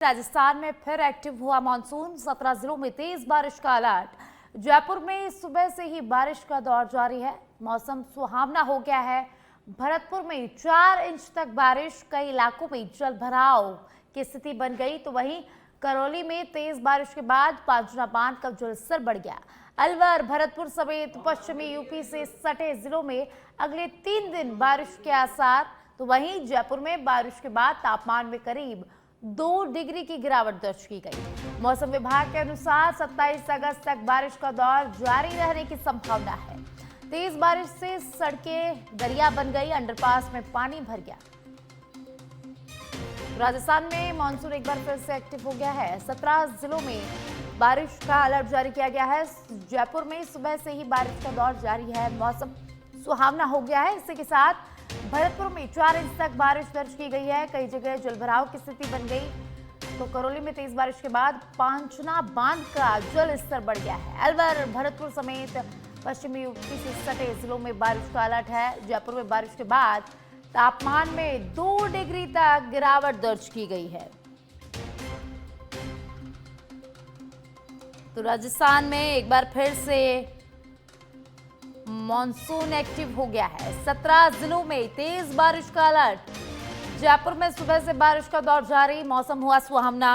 राजस्थान में फिर एक्टिव हुआ मानसून। 17 जिलों में तेज बारिश का अलर्ट। जयपुर में सुबह से ही बारिश का दौर जारी है। मौसम सुहावना हो गया है। भरतपुर में 4 इंच तक बारिश, कई इलाकों में जल भराव की स्थिति बन गई। तो वहीं करौली में तेज बारिश के बाद पांचना बांध का जलस्तर बढ़ गया। अलवर, भरतपुर समेत पश्चिमी यूपी से सटे जिलों में अगले 3 दिन बारिश के आसार। तो वहीं जयपुर में बारिश के बाद तापमान में करीब 2 डिग्री की गिरावट दर्ज की गई। मौसम विभाग के अनुसार 27 अगस्त तक बारिश का दौर जारी रहने की संभावना है। तेज बारिश से सड़कें दरिया बन गई, अंडरपास में पानी भर गया। राजस्थान में मानसून एक बार फिर से एक्टिव हो गया है। 17 जिलों में बारिश का अलर्ट जारी किया गया है। जयपुर में सुबह से ही बारिश का दौर जारी है। मौसम सुहावना हो गया है। इसी के साथ भरतपुर में 4 इंच तक बारिश दर्ज की गई है। कई जगह जलभराव की स्थिति बन गई। तो करौली में तेज बारिश के बाद पांचना बांध का जल स्तर बढ़ गया है। अलवर, भरतपुर समेत पश्चिमी यूपी से सटे जिलों में बारिश का अलर्ट है। जयपुर में बारिश के बाद तापमान में 2 डिग्री तक गिरावट दर्ज की गई है। तो राजस्थान में एक बार फिर से मॉनसून एक्टिव हो गया है। 17 जिलों में तेज बारिश का अलर्ट। जयपुर में सुबह से बारिश का दौर जारी, मौसम हुआ सुहावना।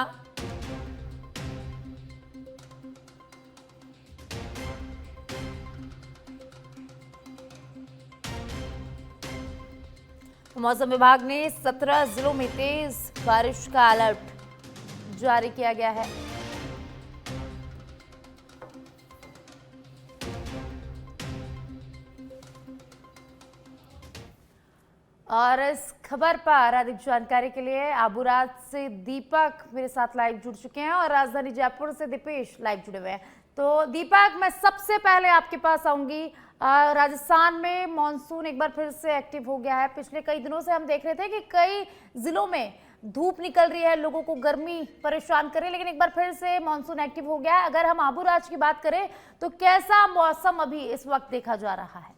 मौसम विभाग ने 17 जिलों में तेज बारिश का अलर्ट जारी किया गया है। और इस खबर पर अधिक जानकारी के लिए आबूराज से दीपक मेरे साथ लाइव जुड़ चुके हैं और राजधानी जयपुर से दीपेश लाइव जुड़े हुए हैं। तो दीपक, मैं सबसे पहले आपके पास आऊंगी। राजस्थान में मॉनसून एक बार फिर से एक्टिव हो गया है। पिछले कई दिनों से हम देख रहे थे कि कई जिलों में धूप निकल रही है, लोगों को गर्मी परेशान कर रही है, लेकिन एक बार फिर से मॉनसून एक्टिव हो गया है। अगर हम आबूराज की बात करें तो कैसा मौसम अभी इस वक्त देखा जा रहा है?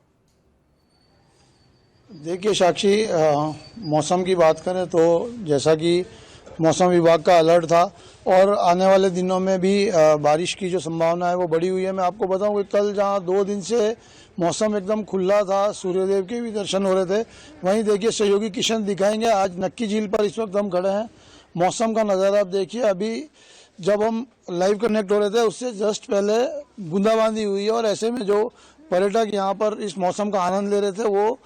देखिए साक्षी, मौसम की बात करें तो जैसा कि मौसम विभाग का अलर्ट था और आने वाले दिनों में भी बारिश की जो संभावना है वो बढ़ी हुई है। मैं आपको बताऊं कि कल जहां 2 दिन से मौसम एकदम खुला था, सूर्यदेव के भी दर्शन हो रहे थे, वहीं देखिए सहयोगी किशन दिखाएंगे। आज नक्की झील पर इस वक्त हम खड़े हैं। मौसम का नज़ारा आप देखिए। अभी जब हम लाइव कनेक्ट हो रहे थे उससे जस्ट पहले बूंदाबांदी हुई है और ऐसे में जो पर्यटक यहाँ पर इस मौसम का आनंद ले रहे थे वो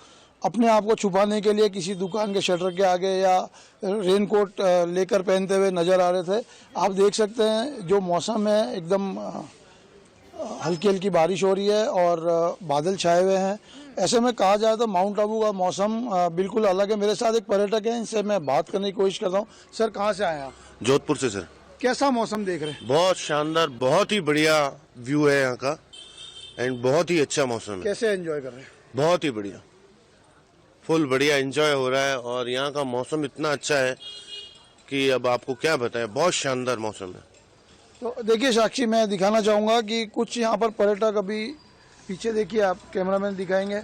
अपने आप को छुपाने के लिए किसी दुकान के शटर के आगे या रेनकोट लेकर पहनते हुए नज़र आ रहे थे। आप देख सकते हैं जो मौसम है, एकदम हल्की हल्की बारिश हो रही है और बादल छाए हुए हैं। ऐसे में कहा जाए तो माउंट आबू का मौसम बिल्कुल अलग है। मेरे साथ एक पर्यटक है, इनसे मैं बात करने की कोशिश करता हूँ। सर, कहाँ से आए आप? जोधपुर से सर। कैसा मौसम देख रहे हैं? बहुत शानदार, बहुत ही बढ़िया व्यू है यहाँ का एंड बहुत ही अच्छा मौसम है। कैसे एंजॉय कर रहे हैं? बहुत ही बढ़िया, फुल बढ़िया एंजॉय हो रहा है और यहाँ का मौसम इतना अच्छा है कि अब आपको क्या बताएं, बहुत शानदार मौसम है। तो देखिए साक्षी, मैं दिखाना चाहूँगा कि कुछ यहाँ पर पर्यटक, अभी पीछे देखिए, आप कैमरामैन दिखाएंगे,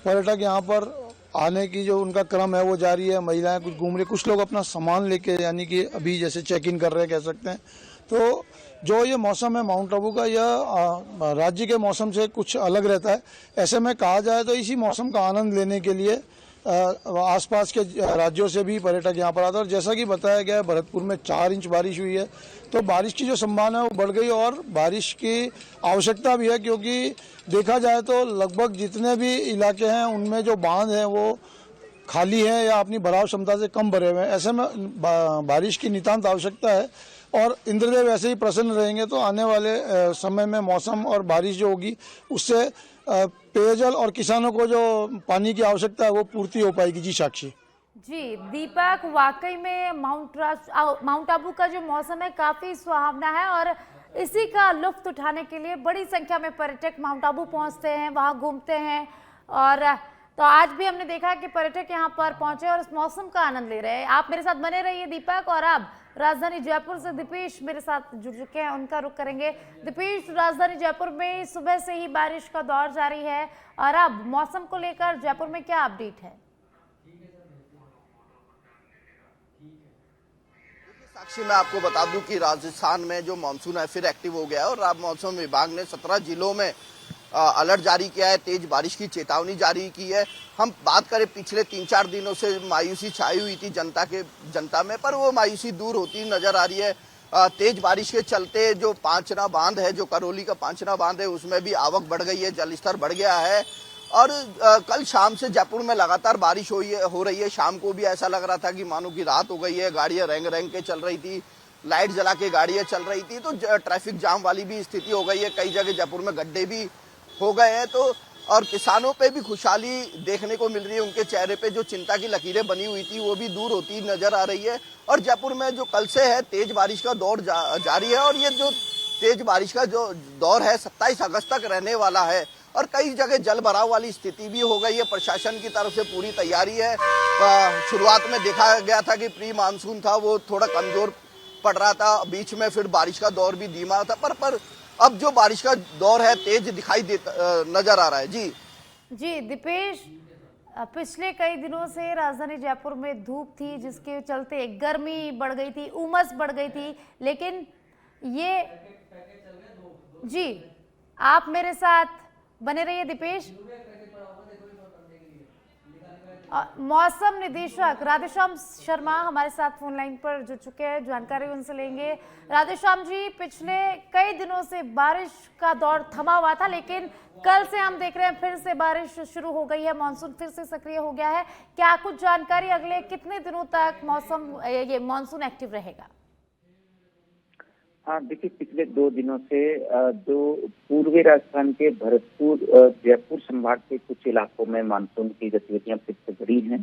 पर्यटक यहाँ पर आने की जो उनका क्रम है वो जारी है। महिलाएं कुछ घूम रही, कुछ लोग अपना सामान लेके, यानी कि अभी जैसे चेक इन कर रहे हैं कह सकते हैं। तो जो ये मौसम है माउंट आबू का, यह राज्य के मौसम से कुछ अलग रहता है। ऐसे में कहा जाए तो इसी मौसम का आनंद लेने के लिए आसपास के राज्यों से भी पर्यटक यहाँ पर आते हैं। और जैसा कि बताया गया है, भरतपुर में 4 इंच बारिश हुई है, तो बारिश की जो संभावना है वो बढ़ गई और बारिश की आवश्यकता भी है, क्योंकि देखा जाए तो लगभग जितने भी इलाके हैं उनमें जो बांध हैं वो खाली हैं या अपनी भराव क्षमता से कम भरे हुए हैं। ऐसे में बारिश की नितांत आवश्यकता है और इंद्रदेव ऐसे ही प्रसन्न रहेंगे तो आने वाले समय में मौसम और बारिश जो होगी उससे पेयजल और किसानों को जो पानी की आवश्यकता है वो पूर्ति हो पाएगी। जी साक्षी। जी दीपक, वाकई में माउंट आबू का जो मौसम है काफी सुहावना है और इसी का लुत्फ उठाने के लिए बड़ी संख्या में पर्यटक माउंट आबू पहुंचते हैं, वहां घूमते हैं। और तो आज भी हमने देखा कि पर्यटक यहां पर पहुंचे और इस मौसम का आनंद ले रहे हैं। आप मेरे साथ बने रहिए दीपक। और अब राजधानी जयपुर से दीपेश मेरे साथ जुड़ चुके हैं, उनका रुख करेंगे। दीपेश, राजधानी जयपुर में सुबह से ही बारिश का दौर जारी है और अब मौसम को लेकर जयपुर में क्या अपडेट है? साक्षी, मैं आपको बता दूं कि राजस्थान में जो मानसून है फिर एक्टिव हो गया है और मौसम विभाग ने 17 जिलों में अलर्ट जारी किया है, तेज बारिश की चेतावनी जारी की है। हम बात करें पिछले 3-4 दिनों से मायूसी छाई हुई थी जनता में, पर वो मायूसी दूर होती नजर आ रही है। तेज बारिश के चलते जो पांचना बांध है, जो करौली का पांचना बांध है, उसमें भी आवक बढ़ गई है, जलस्तर बढ़ गया है। और कल शाम से जयपुर में लगातार बारिश हो रही है। शाम को भी ऐसा लग रहा था कि मानो कि रात हो गई है, गाड़ियां रेंग रेंग के चल रही थी, लाइट जला के गाड़ियां चल रही थी, तो ट्रैफिक जाम वाली भी स्थिति हो गई है। कई जगह जयपुर में गड्ढे भी हो गए हैं। तो और किसानों पे भी खुशहाली देखने को मिल रही है, उनके चेहरे पे जो चिंता की लकीरें बनी हुई थी वो भी दूर होती नजर आ रही है। और जयपुर में जो कल से है तेज बारिश का दौर जारी है और ये जो तेज बारिश का जो दौर है 27 अगस्त तक रहने वाला है। और कई जगह जल भराव वाली स्थिति भी हो गई है। प्रशासन की तरफ से पूरी तैयारी है। शुरुआत में देखा गया था कि प्री मानसून था वो थोड़ा कमजोर पड़ रहा था, बीच में फिर बारिश का दौर भी धीमा था, पर अब जो बारिश का दौर है तेज दिखाई देता नजर आ रहा है। जी दीपेश, पिछले कई दिनों से राजधानी जयपुर में धूप थी, जिसके चलते गर्मी बढ़ गई थी, उमस बढ़ गई थी, लेकिन ये जी आप मेरे साथ बने रहिए दीपेश। मौसम निदेशक राधेश्याम शर्मा हमारे साथ फोन लाइन पर जुड़ चुके हैं, जानकारी उनसे लेंगे। राधेश्याम जी, पिछले कई दिनों से बारिश का दौर थमा हुआ था, लेकिन कल से हम देख रहे हैं फिर से बारिश शुरू हो गई है, मानसून फिर से सक्रिय हो गया है। क्या कुछ जानकारी, अगले कितने दिनों तक ये मानसून एक्टिव रहेगा? हाँ, देखिए, पिछले 2 दिनों से जो पूर्वी राजस्थान के भरतपुर जयपुर संभाग के कुछ इलाकों में मानसून की गतिविधियां फिर से बढ़ी हैं।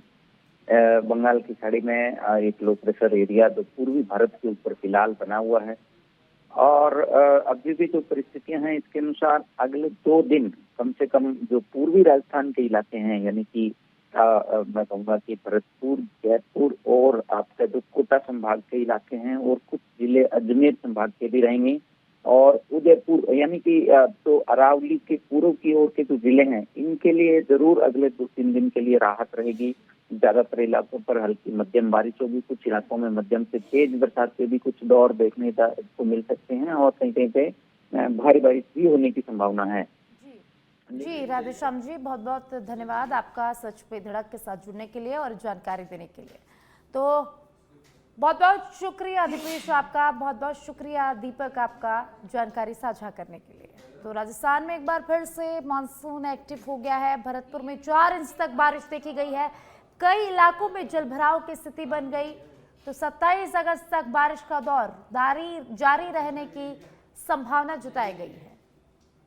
बंगाल की खाड़ी में एक लो प्रेशर एरिया जो पूर्वी भारत के ऊपर फिलहाल बना हुआ है और अभी भी जो परिस्थितियां हैं इसके अनुसार अगले 2 दिन कम से कम जो पूर्वी राजस्थान के इलाके हैं, यानी कि मैं कहूँगा कि भरतपुर, जयपुर और आपका जो कोटा संभाग के इलाके हैं और कुछ जिले अजमेर संभाग के भी रहेंगे और उदयपुर यानी कि तो अरावली के पूर्व की ओर के जो जिले हैं इनके लिए जरूर अगले 2-3 दिन के लिए राहत रहेगी। ज्यादातर इलाकों पर हल्की मध्यम बारिश होगी, कुछ इलाकों में मध्यम से तेज बरसात के भी कुछ दौर देखने को मिल सकते हैं और कहीं कहीं पे भारी बारिश भी होने की संभावना है। जी राधेश्याम जी, बहुत बहुत धन्यवाद आपका सच पे धड़क के साथ जुड़ने के लिए और जानकारी देने के लिए। तो बहुत बहुत शुक्रिया दीपेश आपका, बहुत बहुत शुक्रिया दीपक आपका जानकारी साझा करने के लिए। तो राजस्थान में एक बार फिर से मानसून एक्टिव हो गया है। भरतपुर में 4 इंच तक बारिश देखी गई है, कई इलाकों में जलभराव की स्थिति बन गई। तो 27 अगस्त तक बारिश का दौर जारी रहने की संभावना जताई गई है।